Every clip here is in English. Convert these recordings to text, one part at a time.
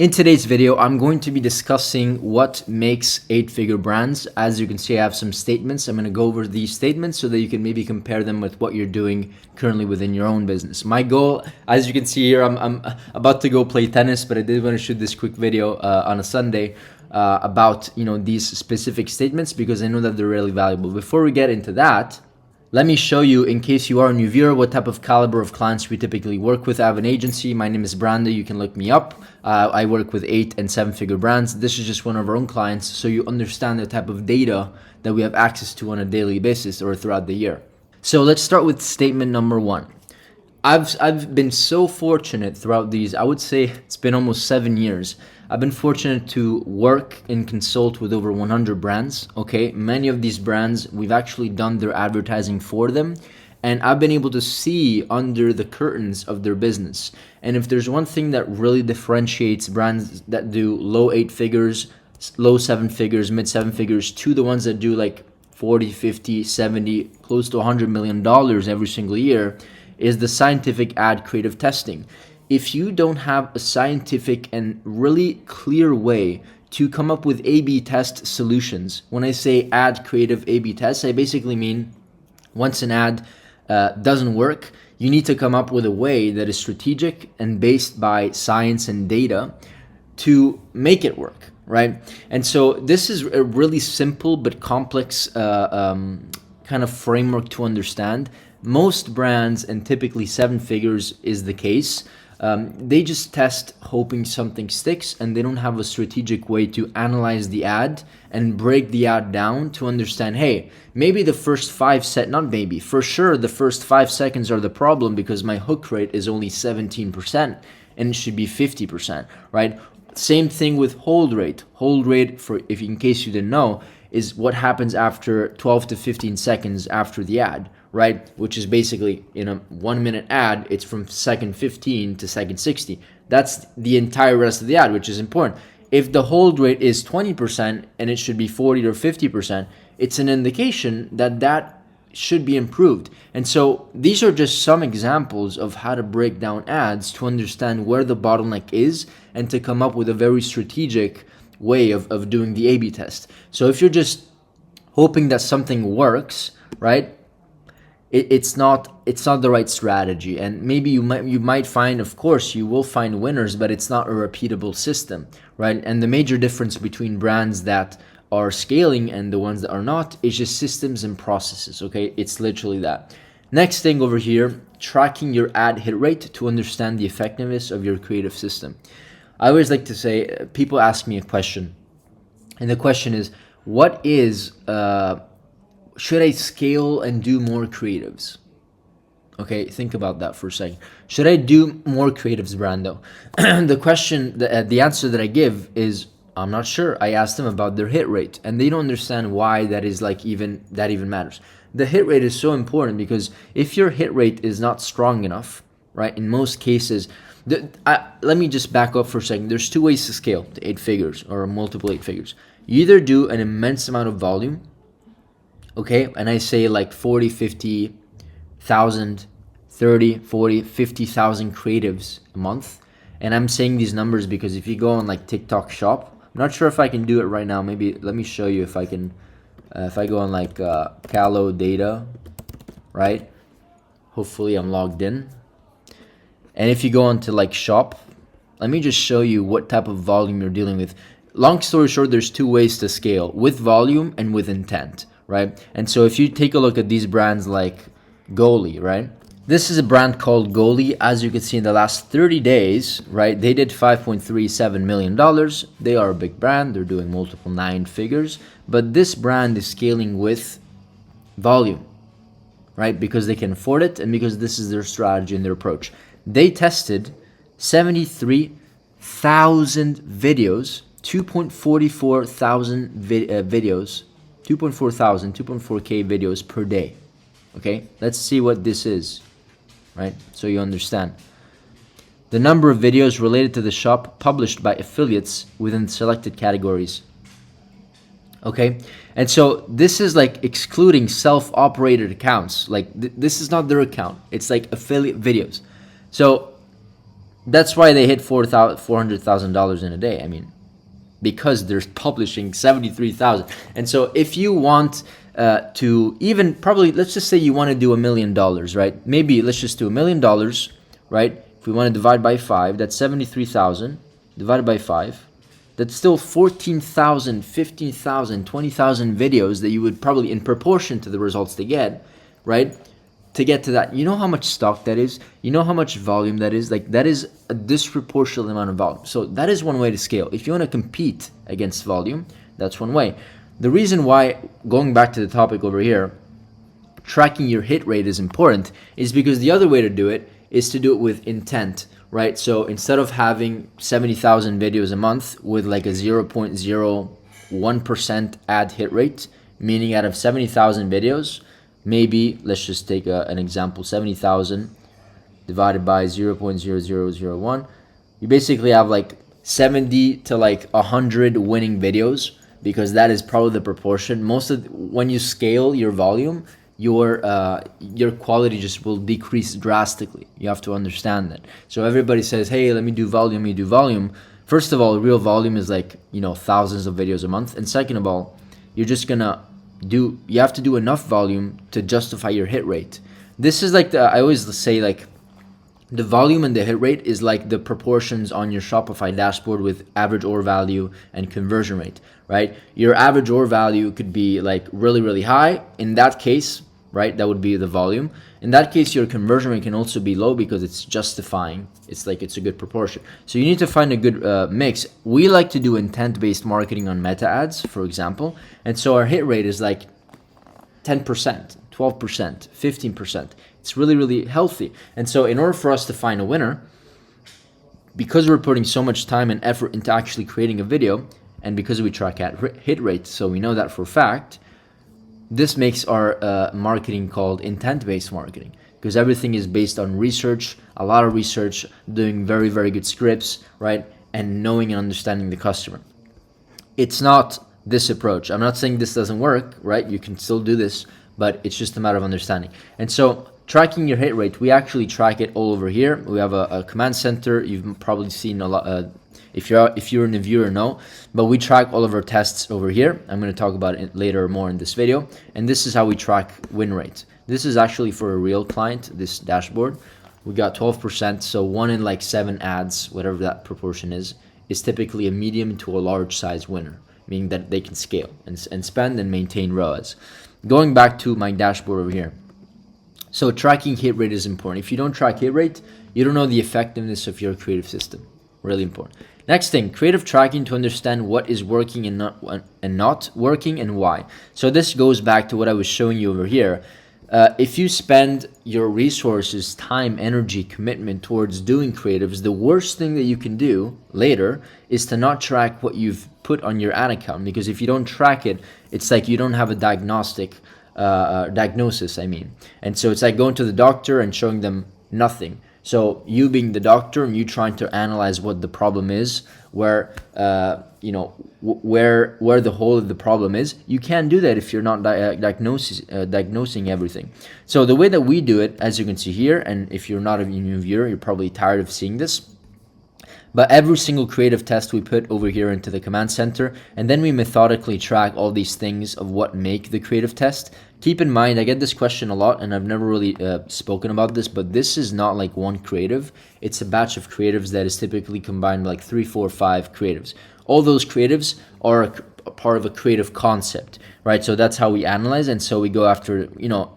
In today's video, I'm going to be discussing what makes 8-figure brands. As you can see, I have some statements. I'm going to go over these statements so that you can maybe compare them with what you're doing currently within your own business. My goal, as you can see here, I'm about to go play tennis, but I did want to shoot this quick video on a Sunday about these specific statements because I know that they're really valuable. Before we get into that, let me show you, in case you are a new viewer, what type of caliber of clients we typically work with. I have an agency. My name is Brando. You can look me up. I work with 8 and 7-figure brands. This is just one of our own clients, so you understand the type of data that we have access to on a daily basis or throughout the year. So let's start with statement number 1. I've been so fortunate throughout these, I would say it's been almost 7 years. I've been fortunate to work and consult with over 100 brands, okay? Many of these brands, we've actually done their advertising for them, and I've been able to see under the curtains of their business. And if there's one thing that really differentiates brands that do low 8 figures, low 7 figures, mid 7 figures, to the ones that do like 40, 50, 70, close to $100 million every single year, is the scientific ad creative testing. If you don't have a scientific and really clear way to come up with A/B test solutions, when I say ad creative A/B tests, I basically mean once an ad doesn't work, you need to come up with a way that is strategic and based by science and data to make it work, right? And so this is a really simple but complex kind of framework to understand. Most brands, and typically 7 figures is the case, they just test hoping something sticks, and they don't have a strategic way to analyze the ad and break the ad down to understand, hey, maybe the first 5 not maybe, for sure the first 5 seconds are the problem because my hook rate is only 17% and it should be 50%, right? Same thing with hold rate. Hold rate, for if in case you didn't know, is what happens after 12 to 15 seconds after the ad, right? Which is basically in a 1-minute ad, it's from second 15 to second 60. That's the entire rest of the ad, which is important. If the hold rate is 20% and it should be 40 or 50%, it's an indication that that should be improved. And so these are just some examples of how to break down ads to understand where the bottleneck is and to come up with a very strategic way of doing the A/B test. So if you're just hoping that something works, right, it's not the right strategy. And maybe you might find, of course you will find winners, but it's not a repeatable system, right? And the major difference between brands that are scaling and the ones that are not is just systems and processes, okay? It's literally that. Next thing over here, tracking your ad hit rate to understand the effectiveness of your creative system. I always like to say, people ask me a question, and the question is, what is, should I scale and do more creatives? Okay, think about that for a second. Should I do more creatives, Brando? The question, the answer that I give is, I'm not sure. I asked them about their hit rate, and they don't understand why that is even matters. The hit rate is so important because if your hit rate is not strong enough, right, in most cases, let me just back up for a second. There's 2 ways to scale to 8 figures or multiple 8 figures. You either do an immense amount of volume, okay, and I say like 40, 50,000, 30, 40, 50,000 creatives a month. And I'm saying these numbers because if you go on like TikTok Shop, I'm not sure if I can do it right now. Maybe let me show you if I can. If I go on like Calo data, right? Hopefully I'm logged in. And if you go on to like shop, let me just show you what type of volume you're dealing with. Long story short, there's 2 ways to scale, with volume and with intent, right? And so if you take a look at these brands like Goalie, right? This is a brand called Goalie. As you can see in the last 30 days, right, they did $5.37 million. They are a big brand. They're doing multiple 9 figures. But this brand is scaling with volume, right? Because they can afford it and because this is their strategy and their approach. They tested 73,000 videos, 2.44 thousand videos, 2.4K videos per day. Okay, let's see what this is, right? So you understand. The number of videos related to the shop published by affiliates within selected categories. Okay, and so this is like excluding self-operated accounts. Like this is not their account. It's like affiliate videos. So That's why they hit $400,000 in a day. I mean, because they're publishing 73,000. And so if you want to even probably, let's just say you want to do $1 million, right? Maybe let's just do $1 million, right? If we want to divide by 5, that's 73,000 divided by 5. That's still 14,000, 15,000, 20,000 videos that you would probably, in proportion to the results they get, right? To get to that, you know how much stock that is? You know how much volume that is? Like, that is a disproportionate amount of volume. So that is one way to scale. If you want to compete against volume, that's one way. The reason why, going back to the topic over here, tracking your hit rate is important is because the other way to do it is to do it with intent, right? So instead of having 70,000 videos a month with like a 0.01% ad hit rate, meaning out of 70,000 videos, maybe let's just take an example, 70,000 divided by 0.0001, you basically have like 70 to like 100 winning videos, because that is probably the proportion. When you scale your volume, your quality just will decrease drastically. You have to understand that. So everybody says, hey, let me do volume. First of all, real volume is like, thousands of videos a month. And second of all, you're just gonna you have to do enough volume to justify your hit rate. This is like I always say, like, the volume and the hit rate is like the proportions on your Shopify dashboard with average order value and conversion rate, right? Your average order value could be like really, really high. In that case, right, that would be the volume. In that case, your conversion rate can also be low because it's justifying. It's like it's a good proportion. So you need to find a good mix. We like to do intent-based marketing on meta ads, for example. And so our hit rate is like 10%, 12%, 15%. It's really, really healthy. And so in order for us to find a winner, because we're putting so much time and effort into actually creating a video, and because we track hit rate, so we know that for a fact, this makes our marketing called intent-based marketing, because everything is based on research, a lot of research, doing very, very good scripts, right? And knowing and understanding the customer. It's not this approach. I'm not saying this doesn't work, right? You can still do this, but it's just a matter of understanding. And so tracking your hit rate, we actually track it all over here. We have a command center. You've probably seen a lot. If you're a viewer, no, but we track all of our tests over here. I'm going to talk about it later more in this video. And this is how we track win rate. This is actually for a real client, this dashboard. We got 12%, so 1 in like 7 ads, whatever that proportion is typically a medium to a large size winner, meaning that they can scale and spend and maintain ROAS. Going back to my dashboard over here. So tracking hit rate is important. If you don't track hit rate, you don't know the effectiveness of your creative system. Really important. Next thing, creative tracking to understand what is working and not working and why. So this goes back to what I was showing you over here. If you spend your resources, time, energy, commitment towards doing creatives, the worst thing that you can do later is to not track what you've put on your ad account, because if you don't track it, it's like you don't have a diagnosis, And so it's like going to the doctor and showing them nothing. So you being the doctor and you trying to analyze what the problem is, where where the whole of the problem is, you can't do that if you're not diagnosing everything. So the way that we do it, as you can see here, and if you're not a new viewer, you're probably tired of seeing this, but every single creative test we put over here into the command center, and then we methodically track all these things of what make the creative test. Keep in mind, I get this question a lot, and I've never really spoken about this, but this is not like one creative. It's a batch of creatives that is typically combined like 3, 4, 5 creatives. All those creatives are a part of a creative concept, right? So that's how we analyze, and so we go after,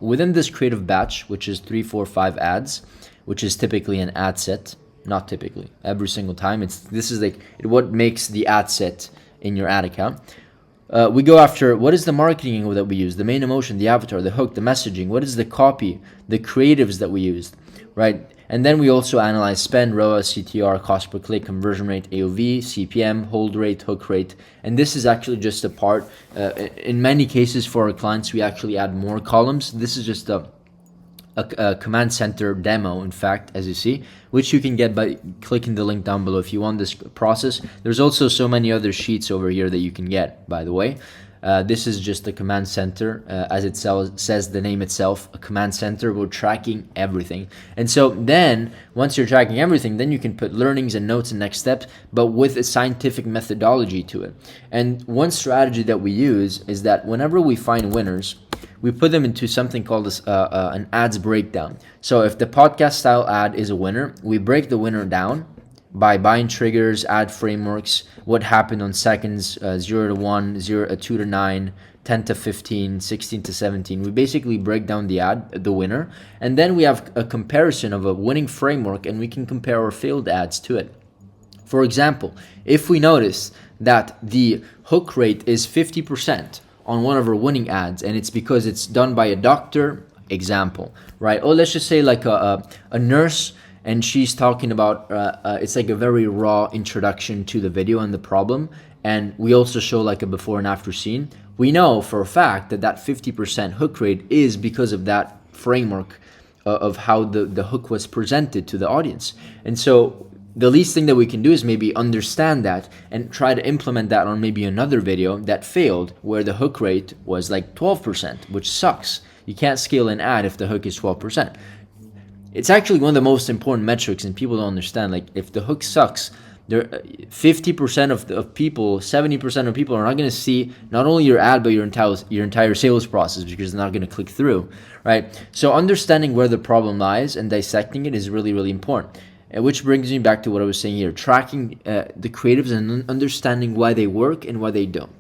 within this creative batch, which is 3, 4, 5 ads, which is typically an ad set. Not typically, every single time. This is like what makes the ad set in your ad account. We go after what is the marketing angle that we use, the main emotion, the avatar, the hook, the messaging, what is the copy, the creatives that we used, right? And then we also analyze spend, ROAS, CTR, cost per click, conversion rate, AOV, CPM, hold rate, hook rate. And this is actually just a part. In many cases for our clients, we actually add more columns. This is just a command center demo, in fact, as you see, which you can get by clicking the link down below if you want this process. There's also so many other sheets over here that you can get, by the way. This is just a command center, as it says the name itself, a command center. We're tracking everything. And so then once you're tracking everything, then you can put learnings and notes and next steps, but with a scientific methodology to it. And one strategy that we use is that whenever we find winners, we put them into something called an ads breakdown. So if the podcast style ad is a winner, we break the winner down by buying triggers, ad frameworks, what happened on seconds, 0 to 1, 2 to 9, 10 to 15, 16 to 17. We basically break down the ad, the winner, and then we have a comparison of a winning framework, and we can compare our failed ads to it. For example, if we notice that the hook rate is 50% on one of our winning ads, and it's because it's done by a doctor, example, right? Or let's just say like a nurse, and she's talking about, it's like a very raw introduction to the video and the problem, and we also show like a before and after scene. We know for a fact that that 50% hook rate is because of that framework of how the hook was presented to the audience. And so the least thing that we can do is maybe understand that and try to implement that on maybe another video that failed, where the hook rate was like 12%, which sucks. You can't scale an ad if the hook is 12%. It's actually one of the most important metrics, and people don't understand. Like, if the hook sucks, 50% of people, 70% of people are not going to see not only your ad, but your entire sales process, because they're not going to click through, right? So understanding where the problem lies and dissecting it is really, really important. Which brings me back to what I was saying here, tracking the creatives and understanding why they work and why they don't.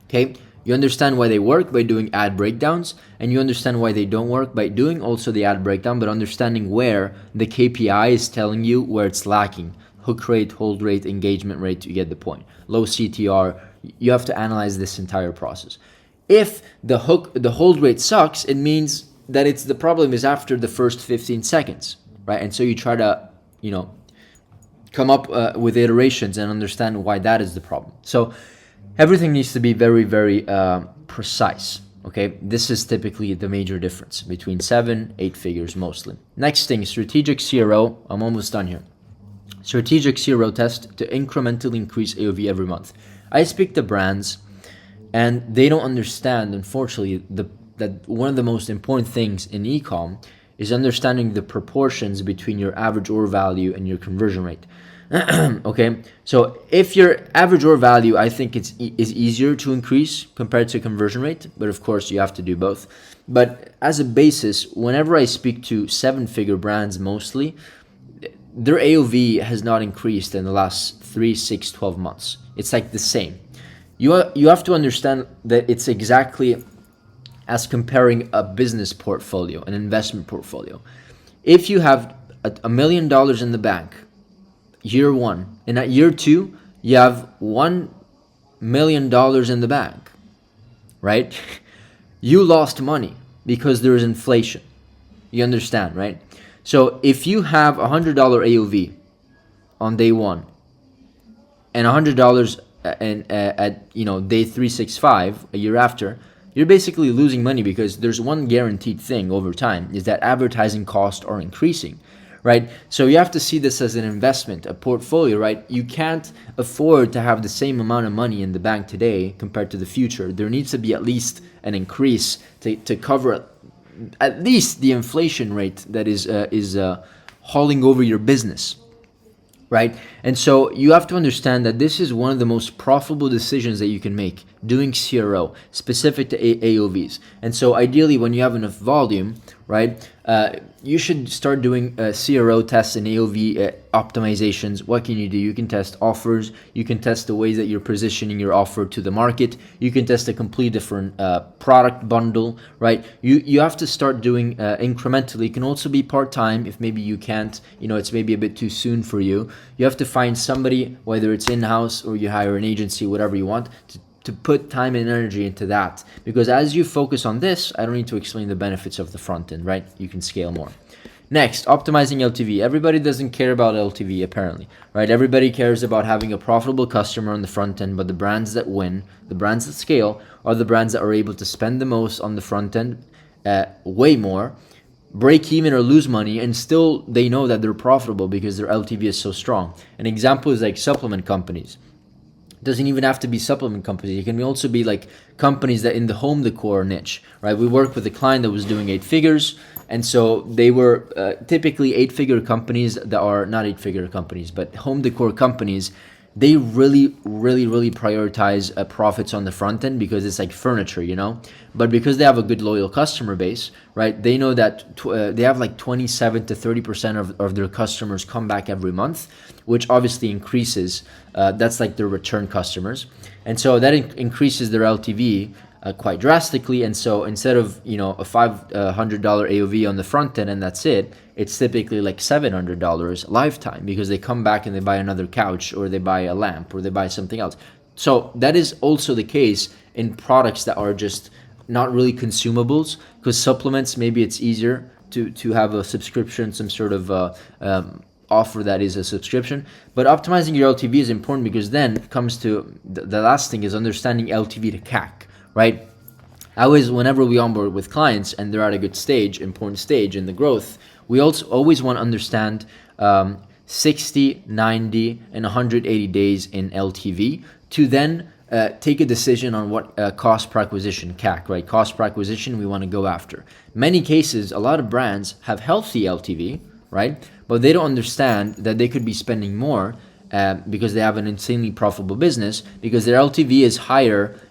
Okay, you understand why they work by doing ad breakdowns, and you understand why they don't work by doing also the ad breakdown, but understanding where the KPI is telling you where it's lacking. Hook rate, hold rate, engagement rate, you get the point. Low CTR, you have to analyze this entire process. If the hold rate sucks, it means that the problem is after the first 15 seconds, right? And so you try to come up with iterations and understand why that is the problem. So everything needs to be very, very precise. Okay, this is typically the major difference between 7-8 figures mostly. Next thing, strategic CRO. I'm almost done here. Strategic CRO test to incrementally increase AOV every month. I speak to brands, and they don't understand, unfortunately, that one of the most important things in ecom is understanding the proportions between your average order value and your conversion rate. Okay, so if your average order value, I think is easier to increase compared to conversion rate, but of course you have to do both. But as a basis, whenever I speak to 7-figure brands mostly, their AOV has not increased in the last 3, 6, 12 months. It's like the same. You have to understand that it's exactly as comparing a business portfolio, an investment portfolio. If you have $1 million in the bank, year one, and at year two, you have $1 million in the bank, right? You lost money because there is inflation. You understand, right? So if you have $100 AOV on day one and $100 at day 365 a year after, you're basically losing money, because there's one guaranteed thing over time, is that advertising costs are increasing, right? So you have to see this as an investment, a portfolio, right? You can't afford to have the same amount of money in the bank today compared to the future. There needs to be at least an increase to cover at least the inflation rate that is hauling over your business, right? And so you have to understand that this is one of the most profitable decisions that you can make, doing CRO specific to AOVs. And so ideally, when you have enough volume, right, you should start doing CRO tests and AOV optimizations. What can you do? You can test offers. You can test the ways that you're positioning your offer to the market. You can test a complete different product bundle, right? You have to start doing incrementally. It can also be part-time if maybe you can't, it's maybe a bit too soon for you. You have to find somebody, whether it's in-house or you hire an agency, whatever you want, to put time and energy into that. Because as you focus on this, I don't need to explain the benefits of the front end, right? You can scale more. Next, optimizing LTV. Everybody doesn't care about LTV apparently, right? Everybody cares about having a profitable customer on the front end, but the brands that win, the brands that scale, are the brands that are able to spend the most on the front end, way more, break even or lose money, and still they know that they're profitable because their LTV is so strong. An example is like supplement companies. Doesn't even have to be supplement companies. It can also be like companies that in the home decor niche, right? We worked with a client that was doing 8 figures, and so they were typically 8-figure companies that are not 8-figure companies, but home decor companies. They really prioritize profits on the front end because it's like furniture, you know. But because they have a good loyal customer base, right? They know that they have like 27 to 30% of their customers come back every month, which obviously increases. That's like their return customers, and so that increases their LTV quite drastically. And so instead of, you know, a $500 AOV on the front end and that's it, it's typically like $700 lifetime because they come back and they buy another couch, or they buy a lamp, or they buy something else. So that is also the case in products that are just not really consumables, because supplements, maybe it's easier to have a subscription, some sort of offer that is a subscription. But optimizing your LTV is important, because then it comes to the last thing is understanding LTV to CAC, right? Whenever we onboard with clients and they're at a good stage, important stage in the growth, we also always want to understand 60, 90, and 180 days in LTV to then take a decision on what cost per acquisition, CAC, right? Cost per acquisition we want to go after. Many cases, a lot of brands have healthy LTV, right? But they don't understand that they could be spending more because they have an insanely profitable business, because their LTV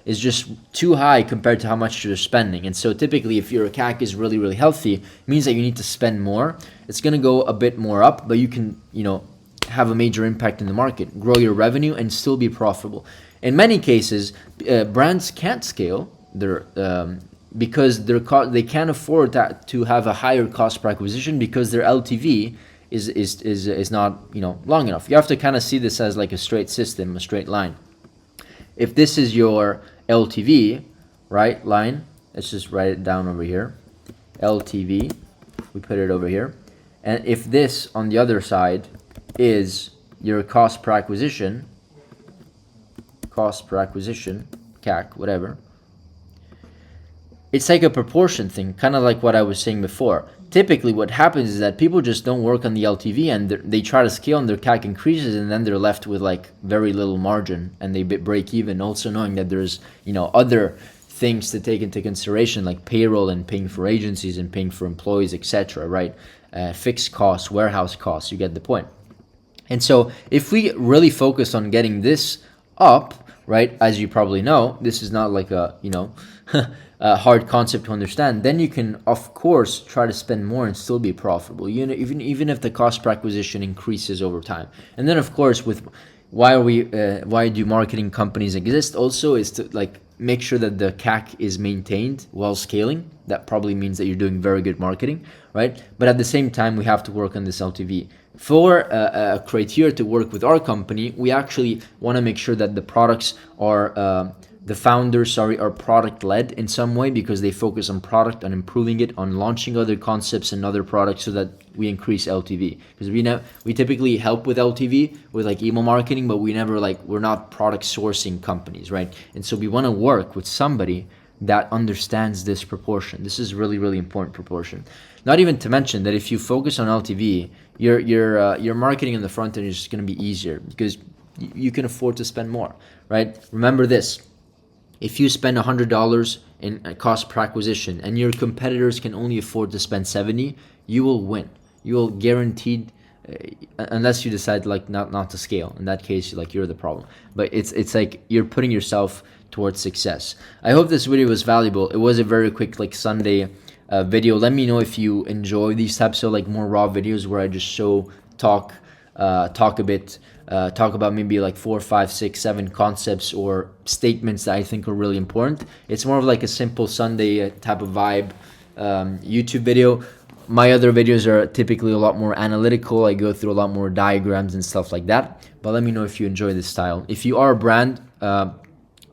is just too high compared to how much they're spending. And so typically, if your CAC is really healthy, it means that you need to spend more. It's going to go a bit more up, but you can, you know, have a major impact in the market, grow your revenue, and still be profitable. In many cases, brands can't scale their because they can't afford to have a higher cost per acquisition, because their LTV is not, you know, long enough. You have to kind of see this as like a straight system, a straight line. If this is your LTV, right, line, let's just write it down over here. LTV, we put it over here. And if this on the other side is your cost per acquisition, CAC, whatever, it's like a proportion thing, kind of like what I was saying before. Typically what happens is that people just don't work on the LTV, and they try to scale and their CAC increases, and then they're left with like very little margin and they break even, also knowing that there's, you know, other things to take into consideration, like payroll and paying for agencies and paying for employees, etc., right? Fixed costs, warehouse costs, you get the point. And so if we really focus on getting this up, right, as you probably know, this is not like a, you know, a hard concept to understand, then you can, of course, try to spend more and still be profitable, you know, even if the cost per acquisition increases over time. And then, of course, with why do marketing companies exist also is to like make sure that the CAC is maintained while scaling. That probably means that you're doing very good marketing, right? But at the same time, we have to work on this LTV. For a criteria to work with our company, we actually want to make sure that the products are the founders, are product led in some way, because they focus on product, on improving it, on launching other concepts and other products, so that we increase LTV. Because we typically help with LTV with like email marketing, but we're not product sourcing companies, right? And so we want to work with somebody that understands this proportion. This is really important proportion. Not even to mention that if you focus on LTV, your marketing in the front end is just going to be easier, because you can afford to spend more, right? Remember this: if you spend $100 in cost per acquisition and your competitors can only afford to spend 70, you will win. You will guaranteed, unless you decide like not to scale. In that case, like you're the problem. But it's like you're putting yourself towards success. I hope this video was valuable. It was a very quick like Sunday video. Let me know if you enjoy these types of like more raw videos where I just talk a bit, talk about maybe like 4, 5, 6, 7 concepts or statements that I think are really important. It's more of like a simple Sunday type of vibe YouTube video. My other videos are typically a lot more analytical. I go through a lot more diagrams and stuff like that. But let me know if you enjoy this style. If you are a brand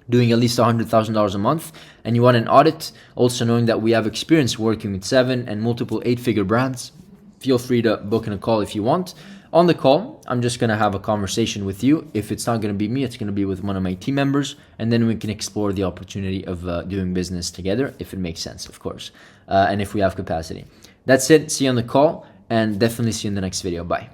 doing at least $100,000 a month and you want an audit, also knowing that we have experience working with 7 and multiple 8-figure brands, feel free to book in a call if you want. On the call, I'm just going to have a conversation with you. If it's not going to be me, it's going to be with one of my team members, and then we can explore the opportunity of doing business together, if it makes sense, of course, and if we have capacity. That's it. See you on the call, and definitely see you in the next video. Bye.